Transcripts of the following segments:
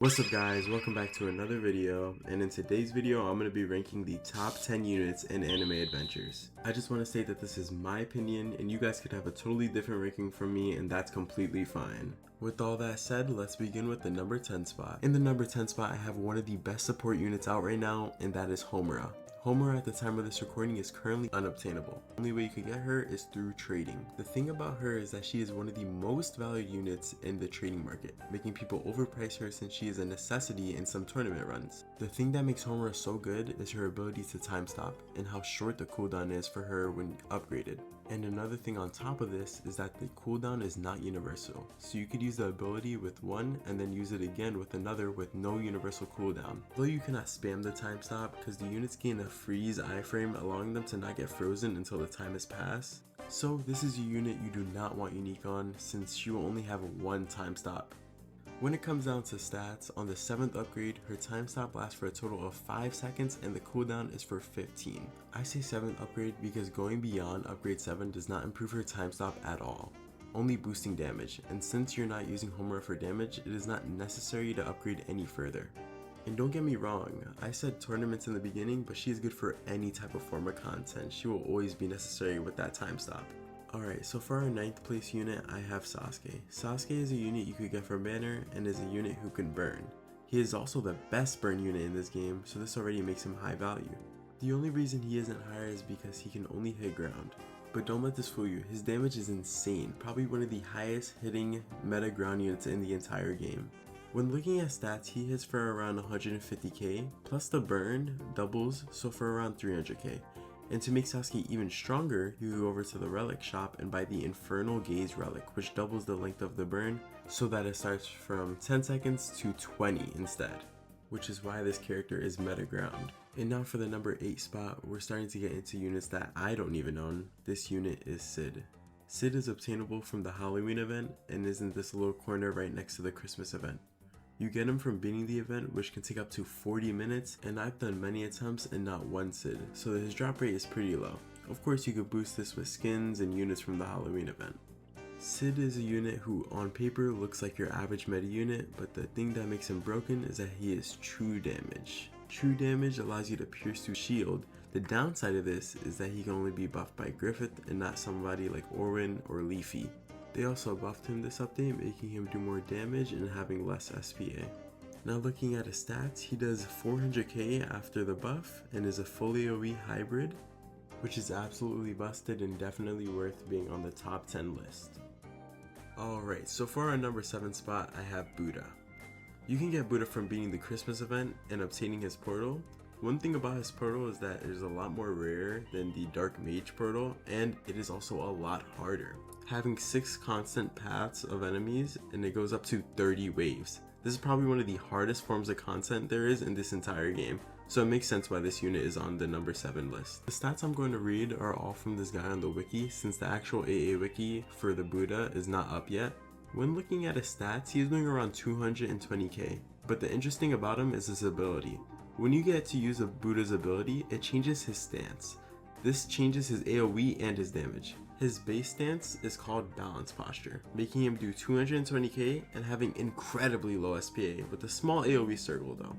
What's up guys, welcome back to another video, and in today's video I'm going to be ranking the top 10 units in anime adventures. I just want to say that this is my opinion and you guys could have a totally different ranking from me, and that's completely fine. With all that said, let's begin with the number 10 spot. In the number 10 spot I have one of the best support units out right now, and that is Homa. Homa at the time of this recording is currently unobtainable. The only way you can get her is through trading. The thing about her is that she is one of the most valued units in the trading market, making people overprice her since she is a necessity in some tournament runs. The thing that makes Homa so good is her ability to time stop and how short the cooldown is for her when upgraded. And another thing on top of this is that the cooldown is not universal, so you could use the ability with one and then use it again with another with no universal cooldown. Though you cannot spam the time stop because the units gain a freeze iframe, allowing them to not get frozen until the time has passed. So this is a unit you do not want unique on, since she will only have one time stop. When it comes down to stats, on the 7th upgrade, her time stop lasts for a total of 5 seconds and the cooldown is for 15. I say 7th upgrade because going beyond upgrade 7 does not improve her time stop at all, only boosting damage, and since you're not using Homa for damage, it is not necessary to upgrade any further. And don't get me wrong, I said tournaments in the beginning, but she is good for any type of form of content. She will always be necessary with that time stop. Alright, so for our 9th place unit, I have Sasuke. Sasuke is a unit you could get from banner and is a unit who can burn. He is also the best burn unit in this game, so this already makes him high value. The only reason he isn't higher is because he can only hit ground. But don't let this fool you, his damage is insane, probably one of the highest hitting meta ground units in the entire game. When looking at stats, he hits for around 150k, plus the burn doubles, so for around 300k. And to make Sasuke even stronger, you go over to the relic shop and buy the Infernal Gaze relic, which doubles the length of the burn so that it starts from 10 seconds to 20 instead, which is why this character is meta ground. And now for the number 8 spot, we're starting to get into units that I don't even own. This unit is Sid. Sid is obtainable from the Halloween event and is in this little corner right next to the Christmas event. You get him from beating the event, which can take up to 40 minutes, and I've done many attempts and not one Sid, so his drop rate is pretty low. Of course you could boost this with skins and units from the Halloween event. Sid is a unit who on paper looks like your average meta unit, but the thing that makes him broken is that he is true damage. True damage allows you to pierce through shield. The downside of this is that he can only be buffed by Griffith and not somebody like Orwin or Leafy. They also buffed him this update, making him do more damage and having less SPA. Now looking at his stats, he does 400k after the buff and is a full AoE hybrid, which is absolutely busted and definitely worth being on the top 10 list. Alright, so for our number 7 spot, I have Buddha. You can get Buddha from beating the Christmas event and obtaining his portal. One thing about his portal is that it is a lot more rare than the Dark Mage portal, and it is also a lot harder, having 6 constant paths of enemies and it goes up to 30 waves. This is probably one of the hardest forms of content there is in this entire game, so it makes sense why this unit is on the number 7 list. The stats I'm going to read are all from this guy on the wiki, since the actual AA wiki for the Buddha is not up yet. When looking at his stats, he is doing around 220k, but the interesting about him is his ability. When you get to use a Buddha's ability, it changes his stance. This changes his AoE and his damage. His base stance is called Balance Posture, making him do 220k and having incredibly low SPA with a small AoE circle though.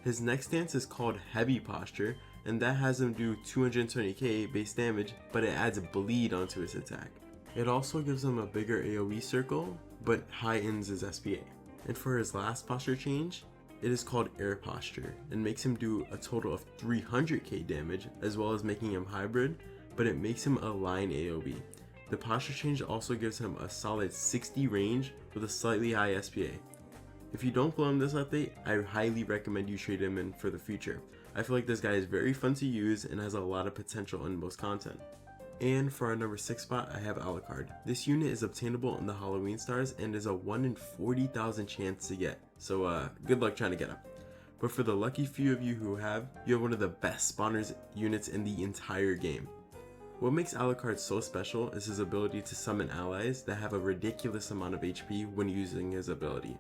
His next stance is called Heavy Posture, and that has him do 220k base damage, but it adds bleed onto his attack. It also gives him a bigger AoE circle, but heightens his SPA. And for his last posture change, it is called Air Posture and makes him do a total of 300k damage, as well as making him hybrid, but it makes him a line AoE. The posture change also gives him a solid 60 range with a slightly high SPA. If you don't pull him this update, I highly recommend you trade him in for the future. I feel like this guy is very fun to use and has a lot of potential in most content. And for our number 6 spot, I have Alucard. This unit is obtainable in the Halloween stars and is a 1 in 40,000 chance to get, so good luck trying to get him. But for the lucky few of you who have, you have one of the best spawners units in the entire game. What makes Alucard so special is his ability to summon allies that have a ridiculous amount of HP when using his ability.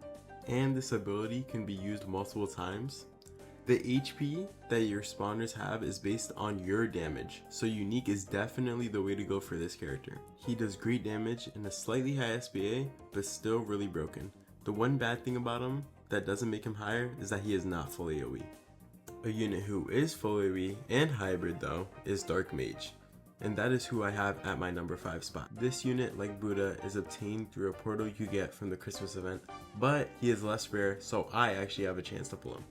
And this ability can be used multiple times. The HP that your spawners have is based on your damage, so unique is definitely the way to go for this character. He does great damage and a slightly high SPA, but still really broken. The one bad thing about him that doesn't make him higher is that he is not full AoE. A unit who is full AoE and hybrid though is Dark Mage, and that is who I have at my number 5 spot. This unit, like Buddha, is obtained through a portal you get from the Christmas event, but he is less rare, so I actually have a chance to pull him.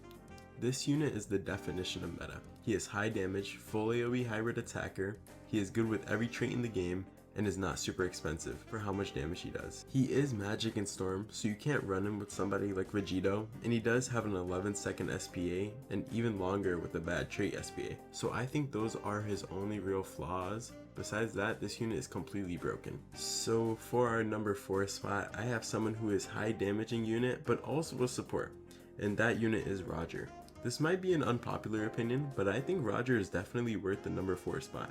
This unit is the definition of meta. He is high damage, full AoE hybrid attacker, he is good with every trait in the game, and is not super expensive for how much damage he does. He is magic and storm, so you can't run him with somebody like Vegeta, and he does have an 11-second SPA and even longer with a bad trait SPA. So I think those are his only real flaws. Besides that, this unit is completely broken. So for our number 4 spot, I have someone who is high damaging unit but also a support, and that unit is Roger. This might be an unpopular opinion, but I think Roger is definitely worth the number 4 spot.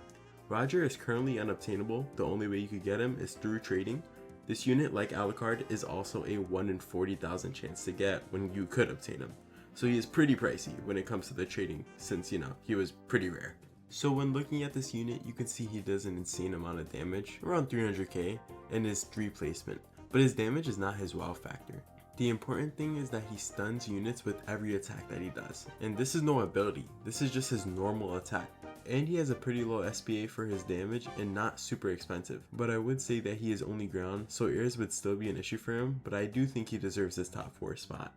Roger is currently unobtainable. The only way you could get him is through trading. This unit, like Alucard, is also a 1 in 40,000 chance to get when you could obtain him. So he is pretty pricey when it comes to the trading, since he was pretty rare. So when looking at this unit, you can see he does an insane amount of damage, around 300k, and is 3 placement, but his damage is not his wow factor. The important thing is that he stuns units with every attack that he does, and this is no ability, this is just his normal attack. And he has a pretty low SPA for his damage and not super expensive. But I would say that he is only ground, so airs would still be an issue for him, but I do think he deserves his top 4 spot.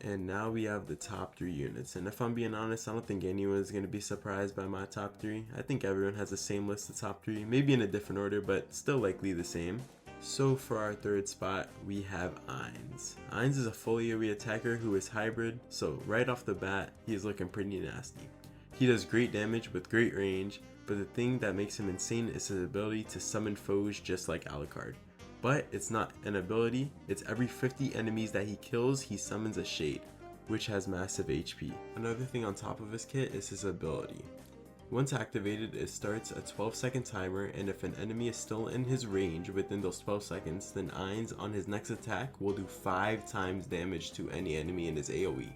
And now we have the top 3 units, and if I'm being honest, I don't think anyone is going to be surprised by my top 3. I think everyone has the same list of top 3, maybe in a different order, but still likely the same. So for our 3rd spot, we have Eizen. Eizen is a full AoE attacker who is hybrid, so right off the bat, he is looking pretty nasty. He does great damage with great range, but the thing that makes him insane is his ability to summon foes just like Alucard. But it's not an ability, it's every 50 enemies that he kills, he summons a shade, which has massive HP. Another thing on top of his kit is his ability. Once activated, it starts a 12-second timer, and if an enemy is still in his range within those 12 seconds, then Eizen on his next attack will do 5 times damage to any enemy in his AoE.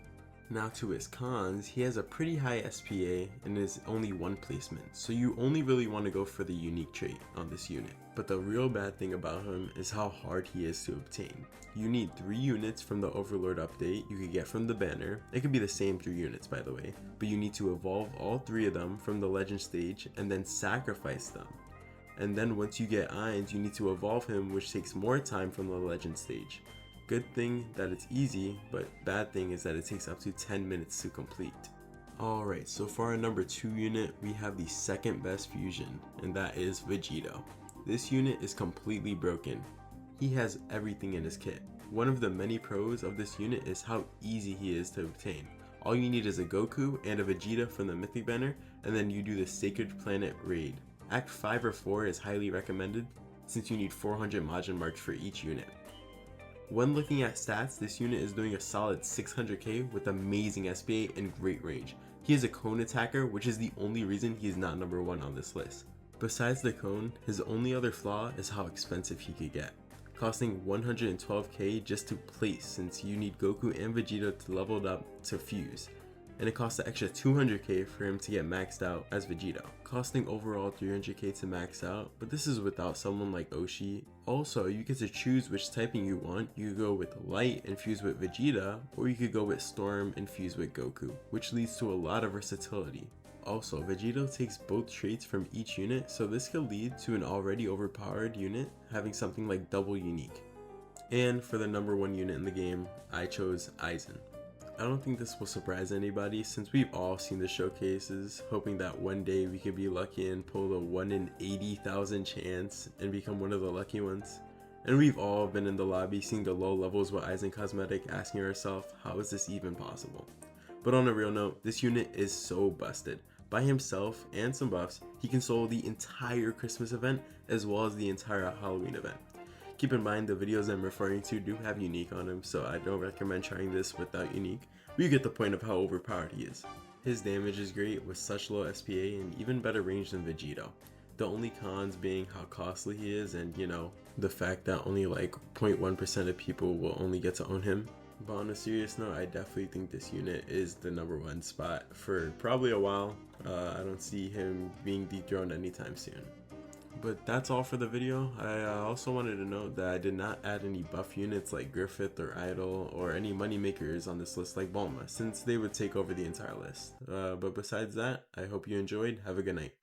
Now to his cons, he has a pretty high SPA and is only 1 placement, so you only really want to go for the unique trait on this unit. But the real bad thing about him is how hard he is to obtain. You need 3 units from the Overlord update you could get from the banner. It could be the same 3 units by the way, but you need to evolve all 3 of them from the legend stage and then sacrifice them. And then once you get Eizen, you need to evolve him, which takes more time from the legend stage. Good thing that it's easy, but bad thing is that it takes up to 10 minutes to complete. Alright, so for our number 2 unit, we have the second best fusion, and that is Vegeta. This unit is completely broken. He has everything in his kit. One of the many pros of this unit is how easy he is to obtain. All you need is a Goku and a Vegeta from the Mythic banner, and then you do the Sacred Planet raid. Act 5 or 4 is highly recommended, since you need 400 Majin marks for each unit. When looking at stats, this unit is doing a solid 600k with amazing SPA and great range. He is a cone attacker, which is the only reason he is not number 1 on this list. Besides the cone, his only other flaw is how expensive he could get, costing 112k just to place, since you need Goku and Vegeta to level it up to fuse. And it costs an extra 200k for him to get maxed out as Vegeta, costing overall 300k to max out, but this is without someone like Oshi. Also, you get to choose which typing you want. You could go with Light and fuse with Vegeta, or you could go with Storm and fuse with Goku, which leads to a lot of versatility. Also, Vegeta takes both traits from each unit, so this could lead to an already overpowered unit having something like double unique. And for the number 1 unit in the game, I chose Eizen. I don't think this will surprise anybody, since we've all seen the showcases, hoping that one day we could be lucky and pull the 1 in 80,000 chance and become one of the lucky ones. And we've all been in the lobby seeing the low levels with Eizen Cosmetic, asking ourselves, how is this even possible? But on a real note, this unit is so busted. By himself and some buffs, he can solo the entire Christmas event as well as the entire Halloween event. Keep in mind the videos I'm referring to do have unique on him, so I don't recommend trying this without unique, but you get the point of how overpowered he is. His damage is great with such low SPA and even better range than Vegeta. The only cons being how costly he is and, the fact that only like 0.1% of people will only get to own him. But on a serious note, I definitely think this unit is the number 1 spot for probably a while. I don't see him being dethroned anytime soon. But that's all for the video. I also wanted to note that I did not add any buff units like Griffith or Idol or any money makers on this list like Bulma, since they would take over the entire list. But besides that, I hope you enjoyed. Have a good night.